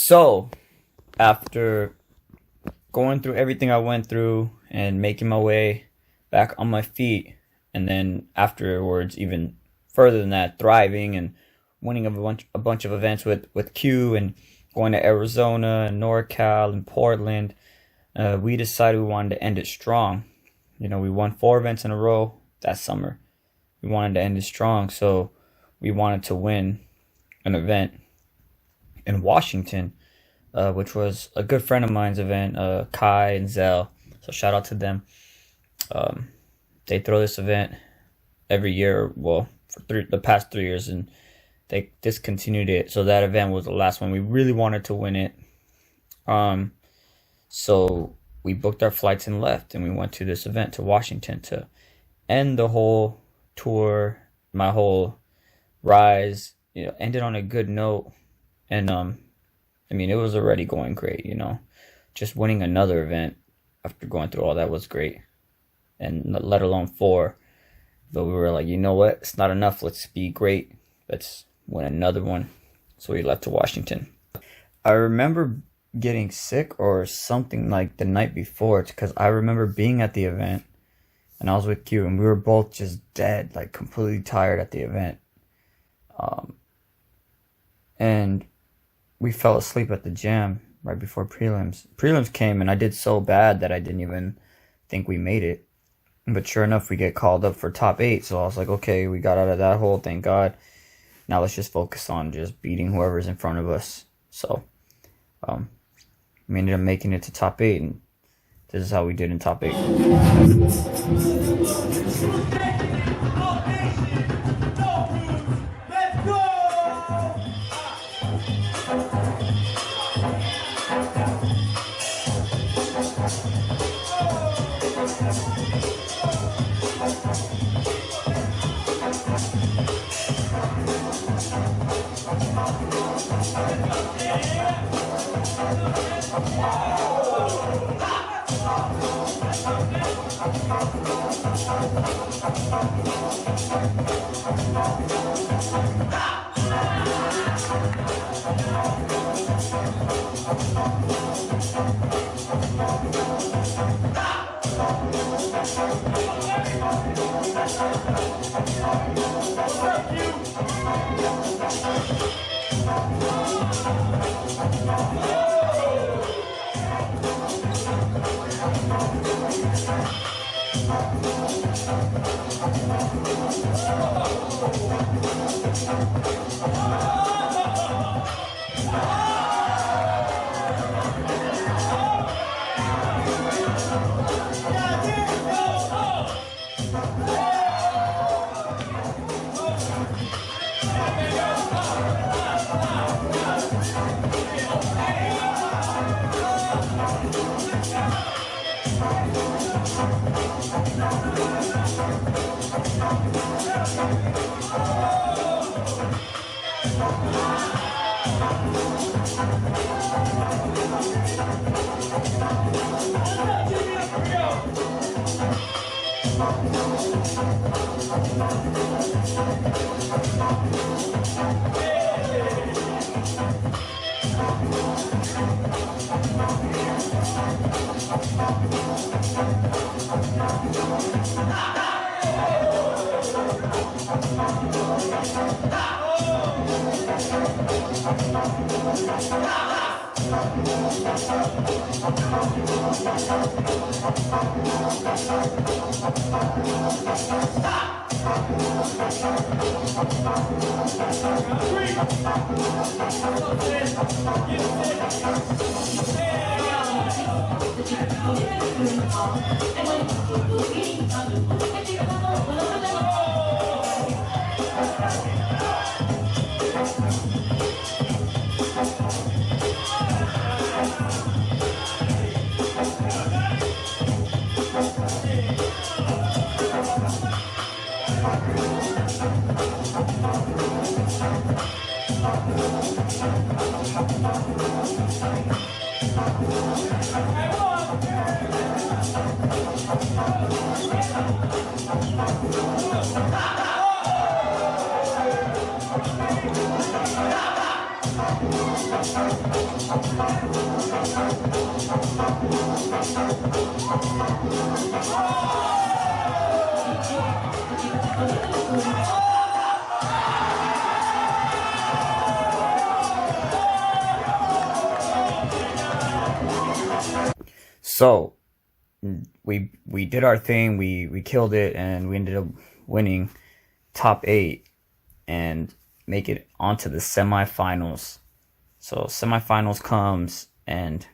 So, after going through everything I went through and making my way back on my feet, and then afterwards, even further than that, thriving and winning a bunch of events with Q and going to Arizona and NorCal and Portland, we decided we wanted to end it strong. You know, we won 4 events in a row that summer. We wanted to end it strong, so we wanted to win an event in Washington, which was a good friend of mine's event, Kai and Zell. So shout out to them. They throw this event every year, well, for the past 3 years, and they discontinued it. So that event was the last one. We really wanted to win it. So we booked our flights and left, and we went to this event to Washington to end the whole tour, my whole rise, ended on a good note. And I mean, it was already going great, just winning another event after going through all that was great, and let alone 4. But we were like, you know what, it's not enough, let's be great, let's win another one. So we left to Washington. I remember getting sick or something like the night before, because I remember being at the event and I was with Q, and we were both just dead, like completely tired at the event. And we fell asleep at the gym right before prelims. Prelims came, and I did so bad that I didn't even think we made it. But sure enough, we get called up for top 8. So I was like, okay, we got out of that hole, thank God. Now let's just focus on just beating whoever's in front of us. So we ended up making it to top 8, and this is how we did in top 8. So we did our thing, we killed it, and we ended up winning top 8 and make it onto the semifinals. So semifinals comes, and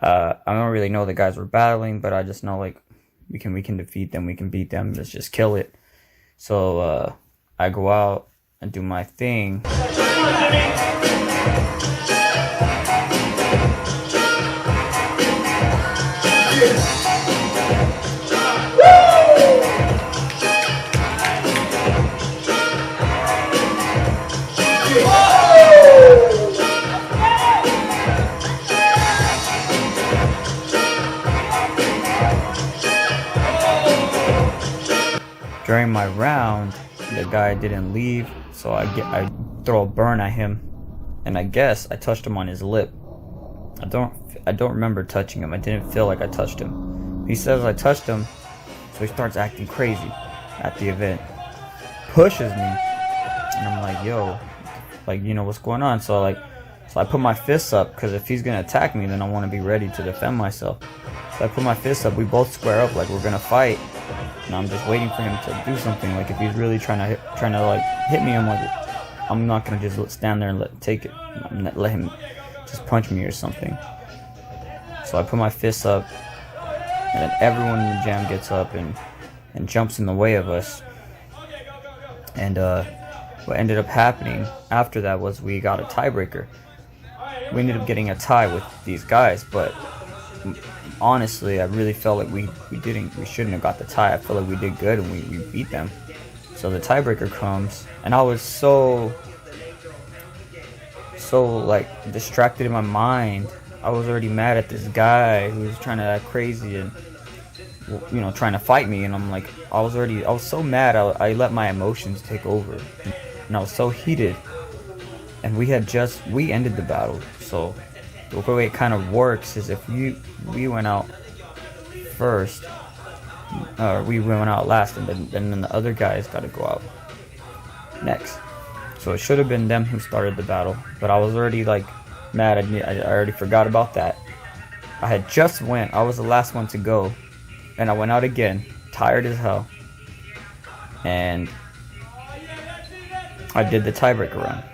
I don't really know the guys we're battling, but I just know like we can defeat them, we can beat them, let's just kill it. So I go out and do my thing. During my round, the guy didn't leave, so I throw a burn at him, and I guess I touched him on his lip. I don't remember touching him. I didn't feel like I touched him. He says I touched him, so he starts acting crazy at the event, pushes me, and I'm like, yo, like, you know, what's going on? So I put my fists up, because if he's gonna attack me, then I want to be ready to defend myself. So I put my fists up. We both square up like we're gonna fight. And I'm just waiting for him to do something. Like if he's really trying to like hit me, I'm not gonna just stand there and let him just punch me or something. So I put my fists up, and then everyone in the jam gets up and jumps in the way of us. And what ended up happening after that was we got a tiebreaker. We ended up getting a tie with these guys, but honestly, I really felt like we shouldn't have got the tie. I felt like we did good and we beat them. So the tiebreaker comes, and I was so like distracted in my mind. I was already mad at this guy who was trying to act crazy and, you know, trying to fight me. And I'm like, I was so mad. I let my emotions take over, and I was so heated. And we ended the battle. So the way it kind of works is if we went out first, or we went out last, and then the other guys got to go out next. So it should have been them who started the battle, but I was already like mad. I already forgot about that. I was the last one to go, and I went out again, tired as hell, and I did the tiebreaker round.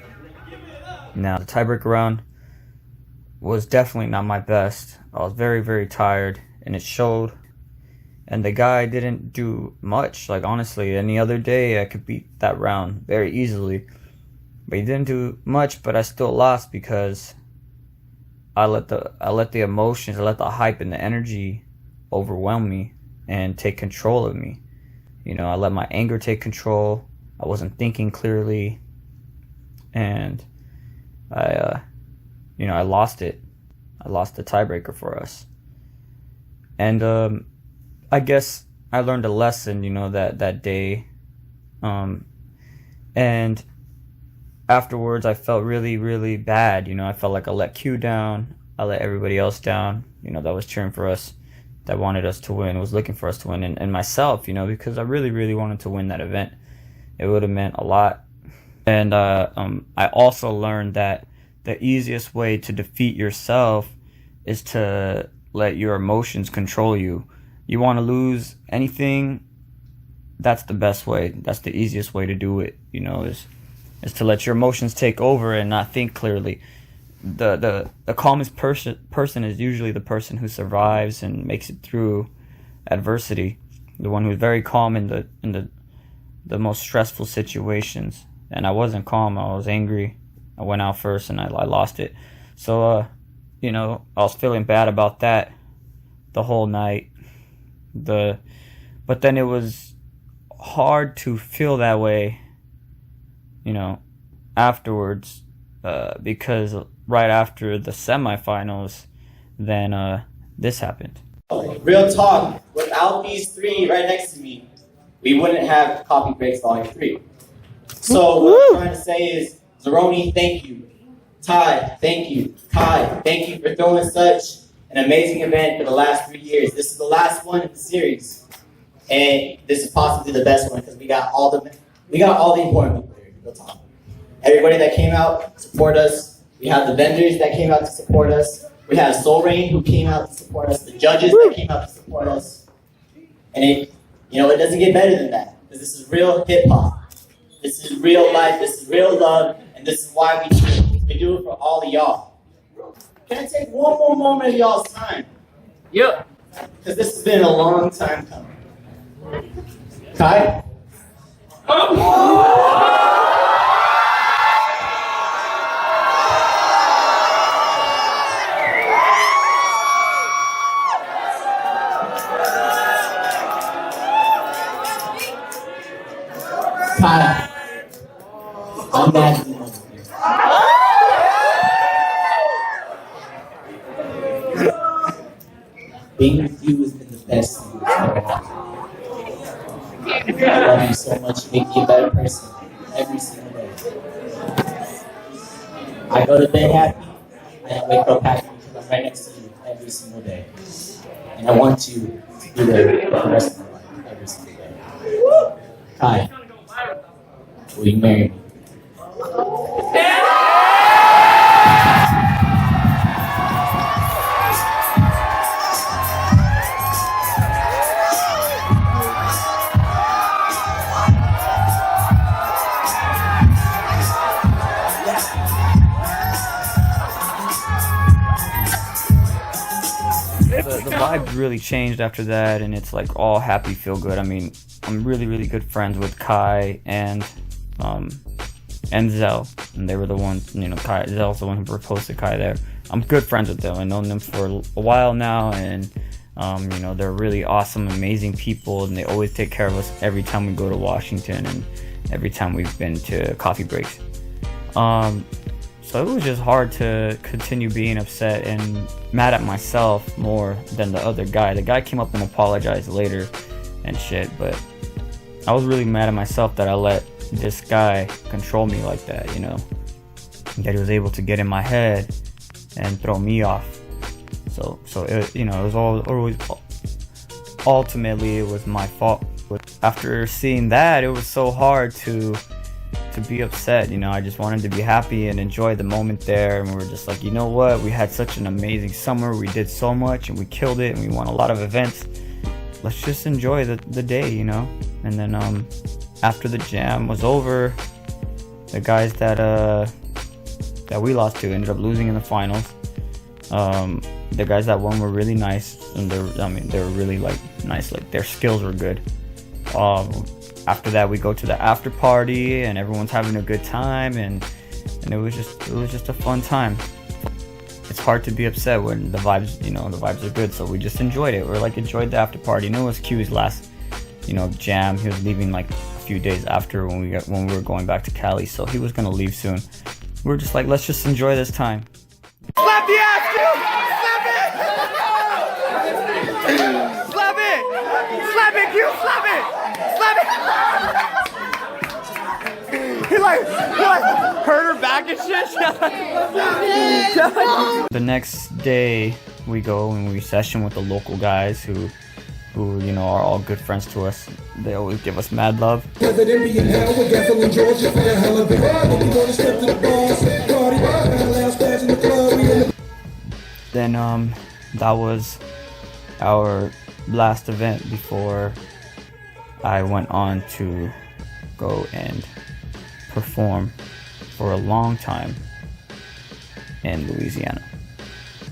Now the tiebreaker round was definitely not my best. I was very, very tired, and it showed. And the guy didn't do much. Like honestly, any other day I could beat that round very easily, but he didn't do much. But I still lost because I let the emotions, I let the hype and the energy overwhelm me and take control of me. You know, I let my anger take control. I wasn't thinking clearly, and I lost it. I lost the tiebreaker for us. And I guess I learned a lesson, you know, that day. And afterwards I felt really, really bad. You know, I felt like I let Q down. I let everybody else down, you know, that was cheering for us, that wanted us to win, was looking for us to win, and myself, you know, because I really, really wanted to win that event. It would have meant a lot. And I also learned that the easiest way to defeat yourself is to let your emotions control you. You want to lose anything, that's the best way. That's the easiest way to do it, you know, is to let your emotions take over and not think clearly. The calmest person is usually the person who survives and makes it through adversity. The one who's very calm in the most stressful situations. And I wasn't calm. I was angry. I went out first and I lost it. So you know, I was feeling bad about that the whole night. But then it was hard to feel that way, you know, afterwards, because right after the semifinals, then this happened. Real talk, without these three right next to me, we wouldn't have Coffee Breaks Volume 3. So what I'm trying to say is, Zeroni, thank you. Ty, thank you. Kai, thank you for throwing such an amazing event for the last 3 years. This is the last one in the series, and this is possibly the best one because we got all the important people here. We'll talk. Everybody that came out to support us. We have the vendors that came out to support us. We have Soul Rain who came out to support us. The judges that came out to support us. And it doesn't get better than that because this is real hip hop. This is real life. This is real love, and this is why we do it. We do it for all of y'all. Can I take one more moment of y'all's time? Yep. Because this has been a long time coming. Kai? Kai, I'm mad at you. Being with you has been the best thing that's ever happened. I love you so much. You make me a better person every single day. I go to bed happy, and I wake up happy because I'm right next to you every single day. And I want you to be there for the rest of my life, every single day. Kai, will you marry me? The vibe really changed after that, and it's like all happy, feel good. I mean, I'm really, really good friends with Kai and Zell, and they were the ones, Zell's the one who proposed to Kai there. I'm good friends with them. I've known them for a while now, and they're really awesome, amazing people, and they always take care of us every time we go to Washington and every time we've been to coffee breaks. So it was just hard to continue being upset and mad at myself more than the other guy. The guy came up and apologized later and shit, but I was really mad at myself that I let this guy control me like that, that he was able to get in my head and throw me off. So it, it was always ultimately it was my fault. After seeing that, it was so hard to be upset. I just wanted to be happy and enjoy the moment there, and we were just like, you know what, we had such an amazing summer, we did so much and we killed it and we won a lot of events. Let's just enjoy the day, And then after the jam was over, the guys that we lost to ended up losing in the finals. The guys that won were really nice, and they were really nice, their skills were good. After that, we go to the after party and everyone's having a good time, and it was just a fun time. It's hard to be upset when the vibes are good, so we just enjoyed it. We're enjoyed the after party. And it was Q's last jam. He was leaving a few days after when we were going back to Cali, so he was gonna leave soon. We were just let's just enjoy this time. Slap the ass, Q! Slap it! Slap it! Slap it, Q! Slap it! Slap it! He hurt her back and shit. The next day, we go and we session with the local guys who are all good friends to us. They always give us mad love. Then that was our last event before I went on to go and perform for a long time in Louisiana.